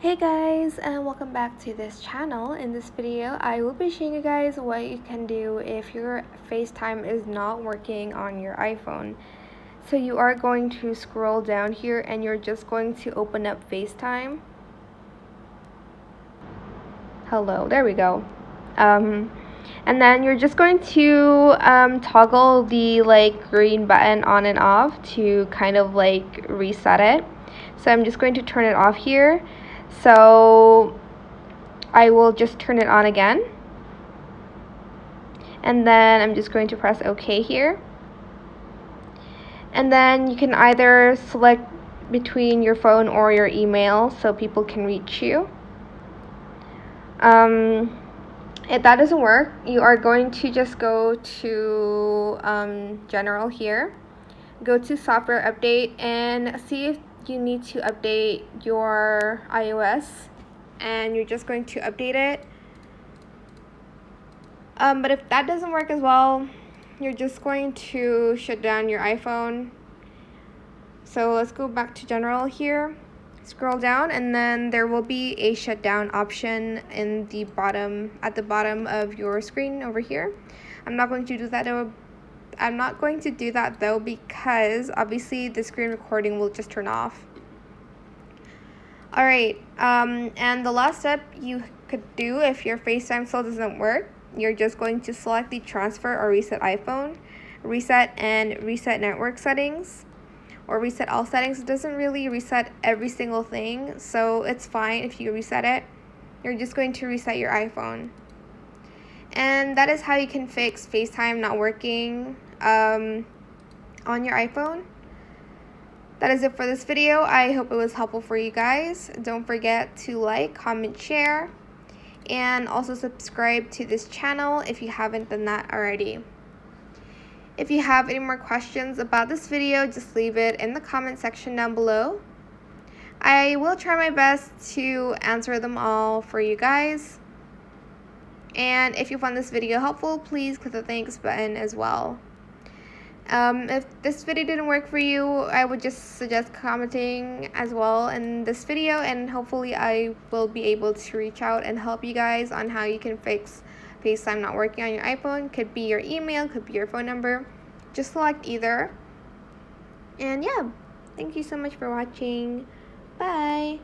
Hey guys, and welcome back to this channel. In this video, I will be showing you guys what you can do if your FaceTime is not working on your iPhone. So you are going to scroll down here and you're just going to open up FaceTime. Hello, there we go. And then you're just going to toggle the green button on and off to kind of reset it. So I'm just going to turn it off here. So I will just turn it on again. And then I'm just going to press OK here. And then you can either select between your phone or your email so people can reach you. If that doesn't work, you are going to just go to General here, go to Software Update, and see if you need to update your iOS, and you're just going to update it. But if that doesn't work as well, you're just going to shut down your iPhone. So let's go back to General here. Scroll down, and then there will be a shutdown option in the bottom, at the bottom of your screen over here. I'm not going to do that though because obviously the screen recording will just turn off. Alright, and the last step you could do if your FaceTime still doesn't work, you're just going to select the transfer or reset iPhone, reset and reset network settings, or reset all settings. It doesn't really reset every single thing, so it's fine if you reset it. You're just going to reset your iPhone. And that is how you can fix FaceTime not working on your iPhone. That is it for this video. I hope it was helpful for you guys. Don't forget to like, comment, share, and also subscribe to this channel if you haven't done that already. If you have any more questions about this video, just leave it in the comment section down below. I will try my best to answer them all for you guys. And if you found this video helpful, please click the thanks button as well. If this video didn't work for you, I would just suggest commenting as well in this video, and hopefully I will be able to reach out and help you guys on how you can fix FaceTime not working on your iPhone. Could be your email, could be your phone number. Just select either. And yeah, thank you so much for watching. Bye.